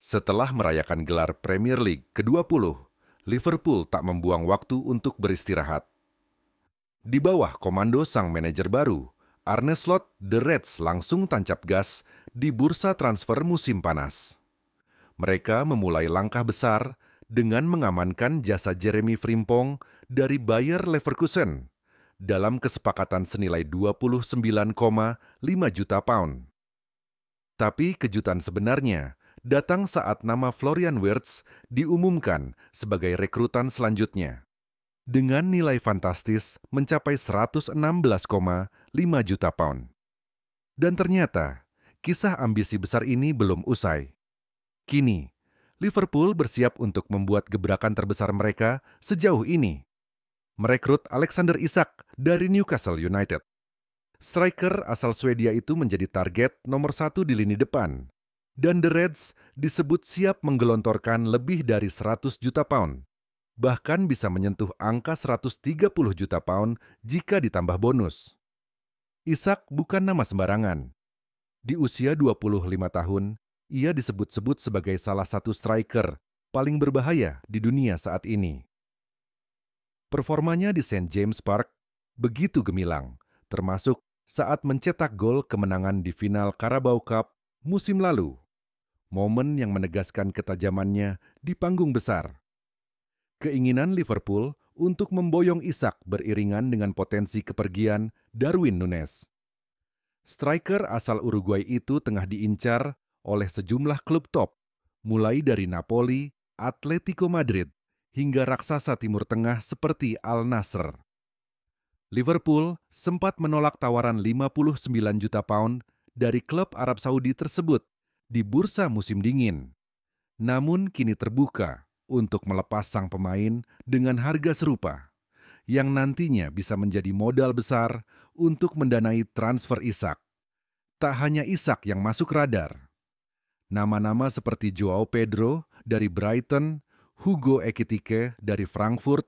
Setelah merayakan gelar Premier League ke-20, Liverpool tak membuang waktu untuk beristirahat. Di bawah komando sang manajer baru, Arne Slot, The Reds langsung tancap gas di bursa transfer musim panas. Mereka memulai langkah besar dengan mengamankan jasa Jeremy Frimpong dari Bayer Leverkusen dalam kesepakatan senilai 29,5 juta pound. Tapi kejutan sebenarnya datang saat nama Florian Wirtz diumumkan sebagai rekrutan selanjutnya, dengan nilai fantastis mencapai 116,5 juta pound. Dan ternyata, kisah ambisi besar ini belum usai. Kini, Liverpool bersiap untuk membuat gebrakan terbesar mereka sejauh ini, merekrut Alexander Isak dari Newcastle United. Striker asal Swedia itu menjadi target nomor 1 di lini depan, dan The Reds disebut siap menggelontorkan lebih dari 100 juta pound, bahkan bisa menyentuh angka 130 juta pound jika ditambah bonus. Isak bukan nama sembarangan. Di usia 25 tahun, ia disebut-sebut sebagai salah satu striker paling berbahaya di dunia saat ini. Performanya di St. James Park begitu gemilang, termasuk saat mencetak gol kemenangan di final Carabao Cup musim lalu. Momen yang menegaskan ketajamannya di panggung besar. Keinginan Liverpool untuk memboyong Isak beriringan dengan potensi kepergian Darwin Núñez. Striker asal Uruguay itu tengah diincar oleh sejumlah klub top, mulai dari Napoli, Atletico Madrid, hingga raksasa Timur Tengah seperti Al Nassr. Liverpool sempat menolak tawaran 59 juta pound dari klub Arab Saudi tersebut di bursa musim dingin. Namun kini terbuka untuk melepas sang pemain dengan harga serupa, yang nantinya bisa menjadi modal besar untuk mendanai transfer Isak. Tak hanya Isak yang masuk radar. Nama-nama seperti Joao Pedro dari Brighton, Hugo Ekitike dari Frankfurt,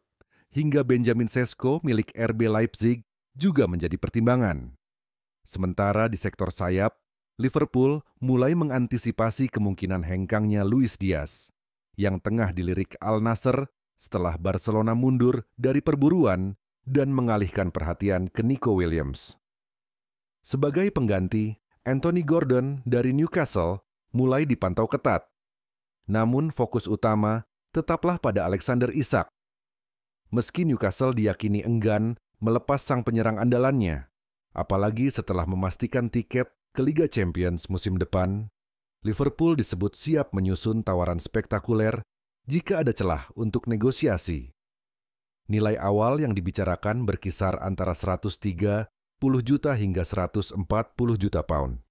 hingga Benjamin Sesko milik RB Leipzig juga menjadi pertimbangan. Sementara di sektor sayap, Liverpool mulai mengantisipasi kemungkinan hengkangnya Luis Diaz, yang tengah dilirik Al Nassr setelah Barcelona mundur dari perburuan dan mengalihkan perhatian ke Nico Williams. Sebagai pengganti, Anthony Gordon dari Newcastle mulai dipantau ketat. Namun fokus utama tetaplah pada Alexander Isak. Meski Newcastle diyakini enggan melepas sang penyerang andalannya, apalagi setelah memastikan tiket ke Liga Champions musim depan, Liverpool disebut siap menyusun tawaran spektakuler jika ada celah untuk negosiasi. Nilai awal yang dibicarakan berkisar antara 130 juta hingga 140 juta pound.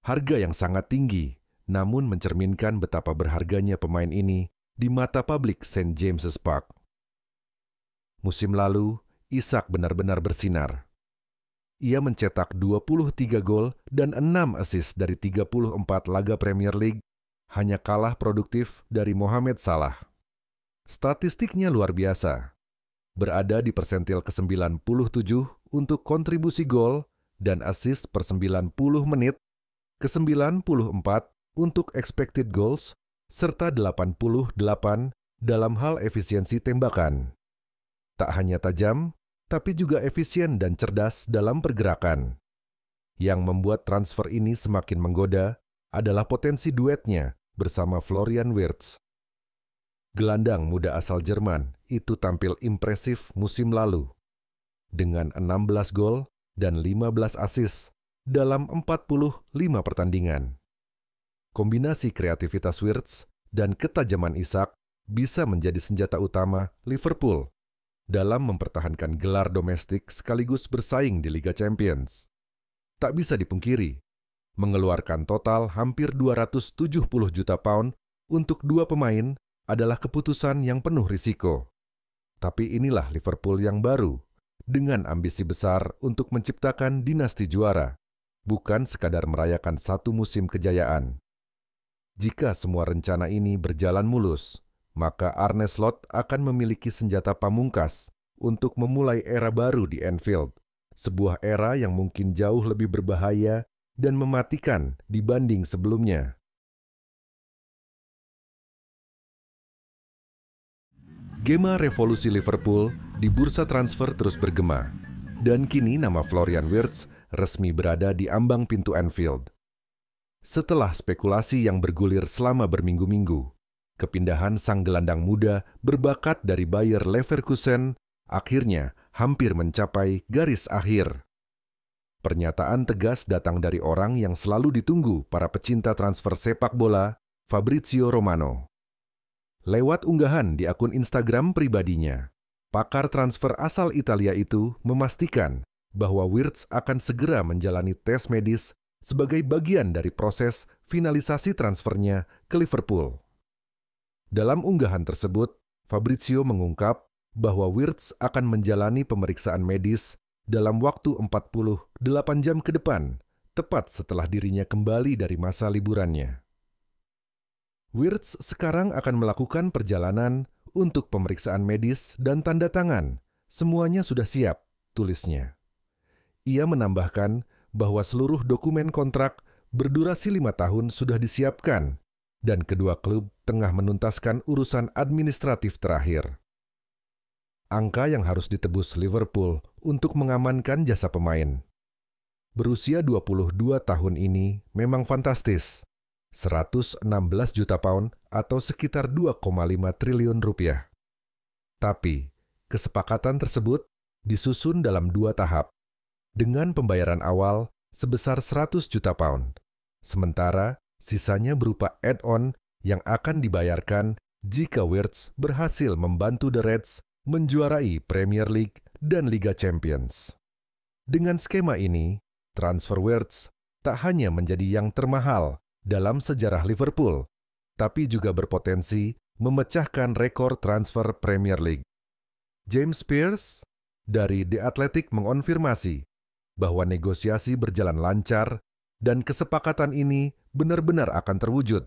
Harga yang sangat tinggi, namun mencerminkan betapa berharganya pemain ini di mata publik St. James's Park. Musim lalu, Isak benar-benar bersinar. Ia mencetak 23 gol dan 6 assist dari 34 laga Premier League, hanya kalah produktif dari Mohamed Salah. Statistiknya luar biasa. Berada di persentil ke-97 untuk kontribusi gol dan assist per 90 menit, ke-94 untuk expected goals, serta 88 dalam hal efisiensi tembakan. Tak hanya tajam, tapi juga efisien dan cerdas dalam pergerakan. Yang membuat transfer ini semakin menggoda adalah potensi duetnya bersama Florian Wirtz. Gelandang muda asal Jerman itu tampil impresif musim lalu, dengan 16 gol dan 15 assist dalam 45 pertandingan. Kombinasi kreativitas Wirtz dan ketajaman Isak bisa menjadi senjata utama Liverpool dalam mempertahankan gelar domestik sekaligus bersaing di Liga Champions. Tak bisa dipungkiri, mengeluarkan total hampir 270 juta pound untuk dua pemain adalah keputusan yang penuh risiko. Tapi inilah Liverpool yang baru, dengan ambisi besar untuk menciptakan dinasti juara, bukan sekadar merayakan satu musim kejayaan. Jika semua rencana ini berjalan mulus, maka Arne Slot akan memiliki senjata pamungkas untuk memulai era baru di Anfield, sebuah era yang mungkin jauh lebih berbahaya dan mematikan dibanding sebelumnya. Gema revolusi Liverpool di bursa transfer terus bergema. Dan kini nama Florian Wirtz resmi berada di ambang pintu Anfield. Setelah spekulasi yang bergulir selama berminggu-minggu, kepindahan sang gelandang muda berbakat dari Bayer Leverkusen akhirnya hampir mencapai garis akhir. Pernyataan tegas datang dari orang yang selalu ditunggu para pecinta transfer sepak bola, Fabrizio Romano. Lewat unggahan di akun Instagram pribadinya, pakar transfer asal Italia itu memastikan bahwa Wirtz akan segera menjalani tes medis sebagai bagian dari proses finalisasi transfernya ke Liverpool. Dalam unggahan tersebut, Fabrizio mengungkap bahwa Wirtz akan menjalani pemeriksaan medis dalam waktu 48 jam ke depan, tepat setelah dirinya kembali dari masa liburannya. Wirtz sekarang akan melakukan perjalanan untuk pemeriksaan medis dan tanda tangan. Semuanya sudah siap, tulisnya. Ia menambahkan bahwa seluruh dokumen kontrak berdurasi 5 tahun sudah disiapkan dan kedua klub tengah menuntaskan urusan administratif terakhir. Angka yang harus ditebus Liverpool untuk mengamankan jasa pemain. Berusia 22 tahun ini memang fantastis. 116 juta pound atau sekitar 2,5 triliun rupiah. Tapi, kesepakatan tersebut disusun dalam 2 tahap, dengan pembayaran awal sebesar 100 juta pound. Sementara, sisanya berupa add-on yang akan dibayarkan jika Wirtz berhasil membantu The Reds menjuarai Premier League dan Liga Champions. Dengan skema ini, transfer Wirtz tak hanya menjadi yang termahal dalam sejarah Liverpool, tapi juga berpotensi memecahkan rekor transfer Premier League. James Pearce dari The Athletic mengonfirmasi bahwa negosiasi berjalan lancar dan kesepakatan ini benar-benar akan terwujud.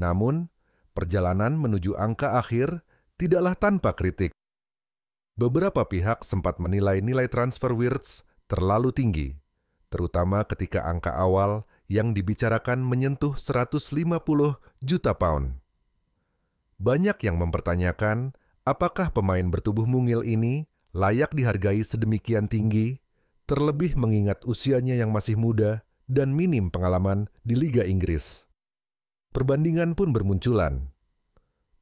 Namun, perjalanan menuju angka akhir tidaklah tanpa kritik. Beberapa pihak sempat menilai nilai transfer Wirtz terlalu tinggi, terutama ketika angka awal yang dibicarakan menyentuh 150 juta pound. Banyak yang mempertanyakan apakah pemain bertubuh mungil ini layak dihargai sedemikian tinggi, terlebih mengingat usianya yang masih muda dan minim pengalaman di Liga Inggris. Perbandingan pun bermunculan.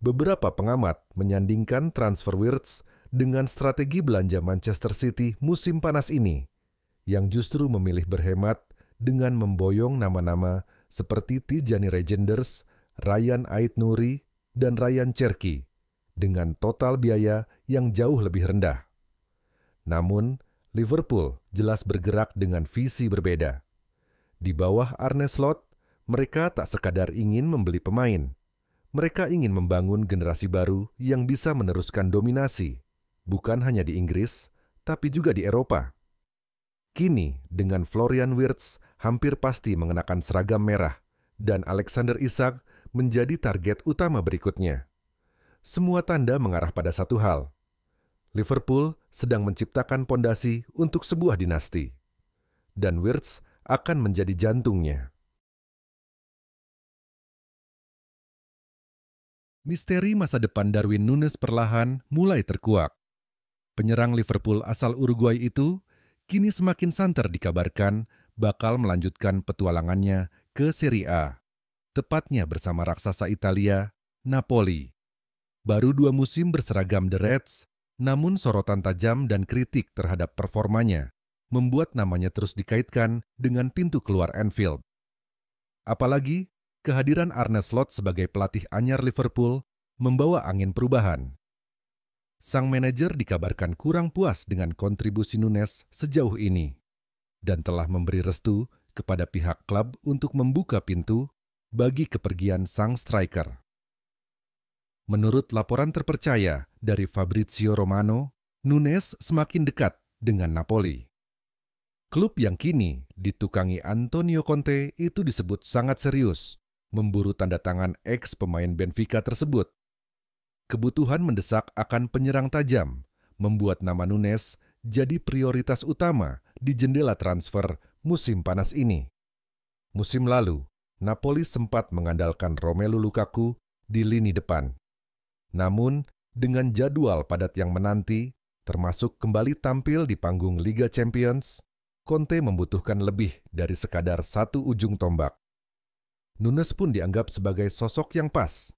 Beberapa pengamat menyandingkan transfer Wirtz dengan strategi belanja Manchester City musim panas ini, yang justru memilih berhemat dengan memboyong nama-nama seperti Tijani Reijnders, Ryan Ait-Nouri, dan Ryan Cherki, dengan total biaya yang jauh lebih rendah. Namun, Liverpool jelas bergerak dengan visi berbeda. Di bawah Arne Slot, mereka tak sekadar ingin membeli pemain. Mereka ingin membangun generasi baru yang bisa meneruskan dominasi, bukan hanya di Inggris, tapi juga di Eropa. Kini, dengan Florian Wirtz hampir pasti mengenakan seragam merah, dan Alexander Isak menjadi target utama berikutnya. Semua tanda mengarah pada satu hal. Liverpool sedang menciptakan pondasi untuk sebuah dinasti. Dan Wirtz akan menjadi jantungnya. Misteri masa depan Darwin Núñez perlahan mulai terkuak. Penyerang Liverpool asal Uruguay itu kini semakin santer dikabarkan bakal melanjutkan petualangannya ke Serie A, tepatnya bersama raksasa Italia, Napoli. Baru 2 musim berseragam The Reds, namun sorotan tajam dan kritik terhadap performanya membuat namanya terus dikaitkan dengan pintu keluar Anfield. Apalagi, kehadiran Arne Slot sebagai pelatih anyar Liverpool membawa angin perubahan. Sang manajer dikabarkan kurang puas dengan kontribusi Núñez sejauh ini dan telah memberi restu kepada pihak klub untuk membuka pintu bagi kepergian sang striker. Menurut laporan terpercaya dari Fabrizio Romano, Núñez semakin dekat dengan Napoli. Klub yang kini ditukangi Antonio Conte itu disebut sangat serius memburu tanda tangan ex-pemain Benfica tersebut. Kebutuhan mendesak akan penyerang tajam, membuat nama Núñez jadi prioritas utama di jendela transfer musim panas ini. Musim lalu, Napoli sempat mengandalkan Romelu Lukaku di lini depan. Namun, Dengan jadwal padat yang menanti, termasuk kembali tampil di panggung Liga Champions, Conte membutuhkan lebih dari sekadar satu ujung tombak. Nunes pun dianggap sebagai sosok yang pas,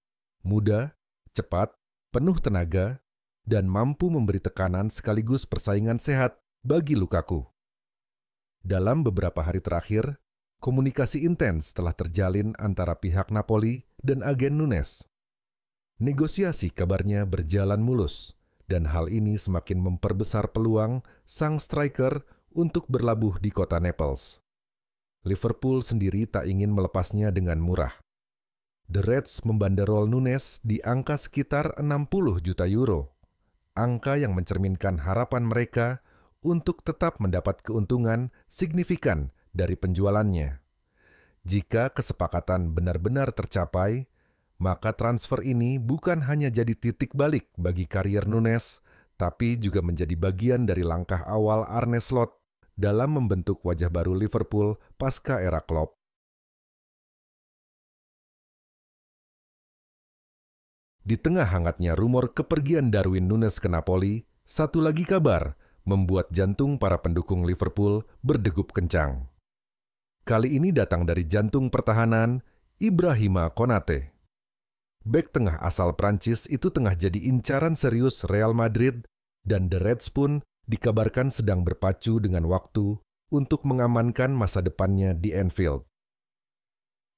muda, cepat, penuh tenaga, dan mampu memberi tekanan sekaligus persaingan sehat bagi Lukaku. Dalam beberapa hari terakhir, komunikasi intens telah terjalin antara pihak Napoli dan agen Nunes. Negosiasi kabarnya berjalan mulus, dan hal ini semakin memperbesar peluang sang striker untuk berlabuh di kota Naples. Liverpool sendiri tak ingin melepasnya dengan murah. The Reds membanderol Nunes di angka sekitar 60 juta euro, angka yang mencerminkan harapan mereka untuk tetap mendapat keuntungan signifikan dari penjualannya. Jika kesepakatan benar-benar tercapai, maka transfer ini bukan hanya jadi titik balik bagi karier Nunes, tapi juga menjadi bagian dari langkah awal Arne Slot dalam membentuk wajah baru Liverpool pasca era Klopp. Di tengah hangatnya rumor kepergian Darwin Nunes ke Napoli, satu lagi kabar membuat jantung para pendukung Liverpool berdegup kencang. Kali ini datang dari jantung pertahanan, Ibrahima Konate. Bek tengah asal Prancis itu tengah jadi incaran serius Real Madrid, dan The Reds pun dikabarkan sedang berpacu dengan waktu untuk mengamankan masa depannya di Anfield.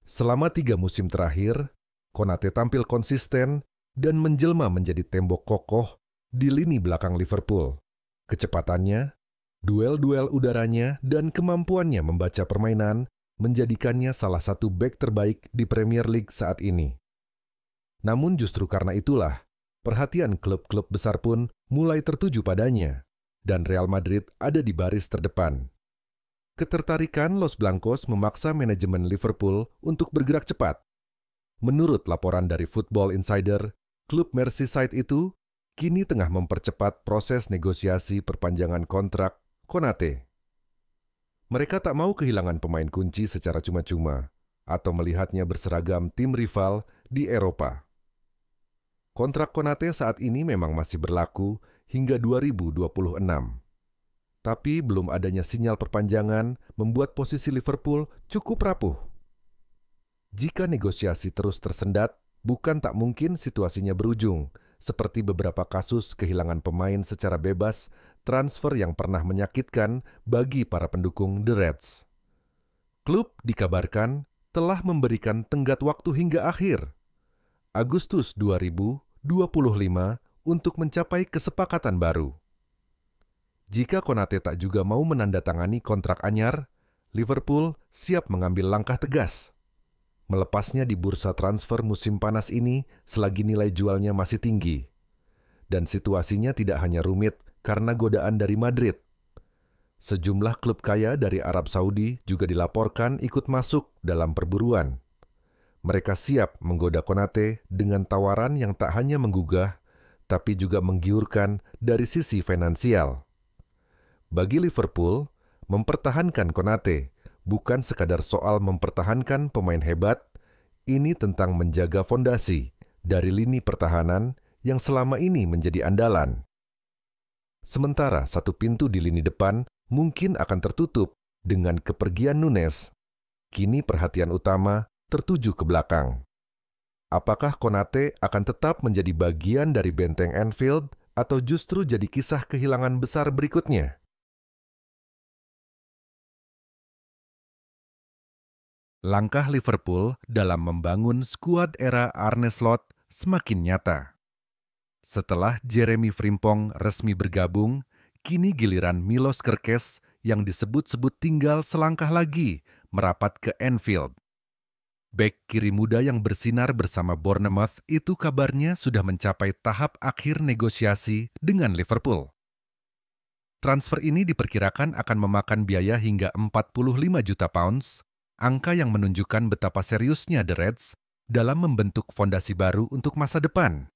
Selama 3 musim terakhir, Konate tampil konsisten dan menjelma menjadi tembok kokoh di lini belakang Liverpool. Kecepatannya, duel-duel udaranya, dan kemampuannya membaca permainan menjadikannya salah satu bek terbaik di Premier League saat ini. Namun justru karena itulah, perhatian klub-klub besar pun mulai tertuju padanya, dan Real Madrid ada di baris terdepan. Ketertarikan Los Blancos memaksa manajemen Liverpool untuk bergerak cepat. Menurut laporan dari Football Insider, klub Merseyside itu kini tengah mempercepat proses negosiasi perpanjangan kontrak Konate. Mereka tak mau kehilangan pemain kunci secara cuma-cuma atau melihatnya berseragam tim rival di Eropa. Kontrak Konate saat ini memang masih berlaku hingga 2026. Tapi belum adanya sinyal perpanjangan membuat posisi Liverpool cukup rapuh. Jika negosiasi terus tersendat, bukan tak mungkin situasinya berujung, seperti beberapa kasus kehilangan pemain secara bebas, transfer yang pernah menyakitkan bagi para pendukung The Reds. Klub dikabarkan telah memberikan tenggat waktu hingga akhir Agustus 2025 untuk mencapai kesepakatan baru. Jika Konate tak juga mau menandatangani kontrak anyar, Liverpool siap mengambil langkah tegas. Melepasnya di bursa transfer musim panas ini selagi nilai jualnya masih tinggi. Dan situasinya tidak hanya rumit karena godaan dari Madrid. Sejumlah klub kaya dari Arab Saudi juga dilaporkan ikut masuk dalam perburuan. Mereka siap menggoda Konate dengan tawaran yang tak hanya menggugah, tapi juga menggiurkan dari sisi finansial. Bagi Liverpool, mempertahankan Konate bukan sekadar soal mempertahankan pemain hebat, ini tentang menjaga fondasi dari lini pertahanan yang selama ini menjadi andalan. Sementara satu pintu di lini depan mungkin akan tertutup dengan kepergian Nunes, kini perhatian utama tertuju ke belakang. Apakah Konate akan tetap menjadi bagian dari benteng Anfield atau justru jadi kisah kehilangan besar berikutnya? Langkah Liverpool dalam membangun skuad era Arne Slot semakin nyata. Setelah Jeremy Frimpong resmi bergabung, kini giliran Milos Kerkez yang disebut-sebut tinggal selangkah lagi merapat ke Anfield. Bek kiri muda yang bersinar bersama Bournemouth itu kabarnya sudah mencapai tahap akhir negosiasi dengan Liverpool. Transfer ini diperkirakan akan memakan biaya hingga 45 juta pounds, angka yang menunjukkan betapa seriusnya The Reds dalam membentuk fondasi baru untuk masa depan.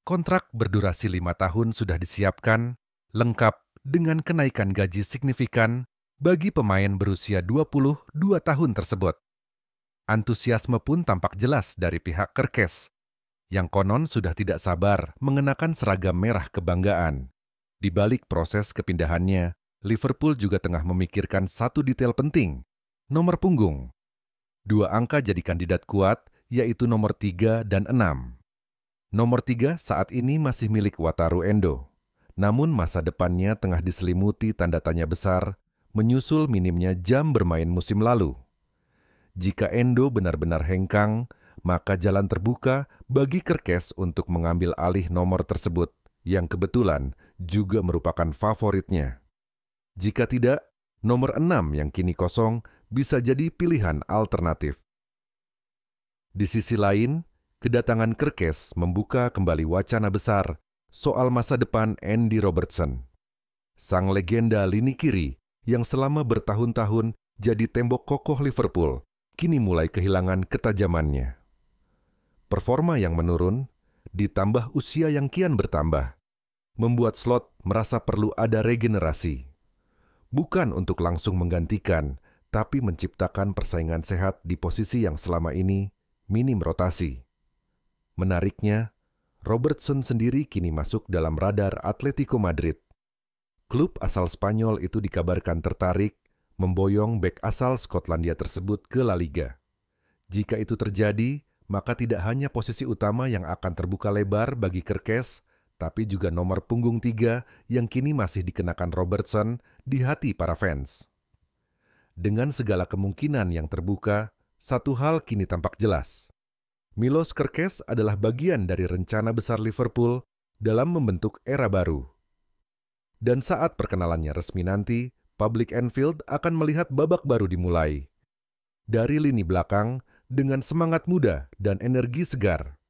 Kontrak berdurasi 5 tahun sudah disiapkan, lengkap dengan kenaikan gaji signifikan bagi pemain berusia 22 tahun tersebut. Antusiasme pun tampak jelas dari pihak Kerkez. yang konon sudah tidak sabar mengenakan seragam merah kebanggaan. Di balik proses kepindahannya, Liverpool juga tengah memikirkan satu detail penting, nomor punggung. 2 angka jadi kandidat kuat, yaitu nomor 3 dan 6. Nomor 3 saat ini masih milik Wataru Endo. Namun masa depannya tengah diselimuti tanda tanya besar, menyusul minimnya jam bermain musim lalu. Jika Endo benar-benar hengkang, maka jalan terbuka bagi Kerkez untuk mengambil alih nomor tersebut, yang kebetulan juga merupakan favoritnya. Jika tidak, nomor 6 yang kini kosong bisa jadi pilihan alternatif. Di sisi lain, kedatangan Kerkez membuka kembali wacana besar soal masa depan Andy Robertson. Sang legenda lini kiri yang selama bertahun-tahun jadi tembok kokoh Liverpool, kini mulai kehilangan ketajamannya. Performa yang menurun, ditambah usia yang kian bertambah, membuat Slot merasa perlu ada regenerasi. Bukan untuk langsung menggantikan, tapi menciptakan persaingan sehat di posisi yang selama ini minim rotasi. Menariknya, Robertson sendiri kini masuk dalam radar Atletico Madrid. Klub asal Spanyol itu dikabarkan tertarik memboyong bek asal Skotlandia tersebut ke La Liga. Jika itu terjadi, maka tidak hanya posisi utama yang akan terbuka lebar bagi Kerkez, tapi juga nomor punggung 3 yang kini masih dikenakan Robertson di hati para fans. Dengan segala kemungkinan yang terbuka, satu hal kini tampak jelas. Milos Kerkez adalah bagian dari rencana besar Liverpool dalam membentuk era baru. Dan saat perkenalannya resmi nanti, Public Anfield akan melihat babak baru dimulai. Dari lini belakang, dengan semangat muda dan energi segar,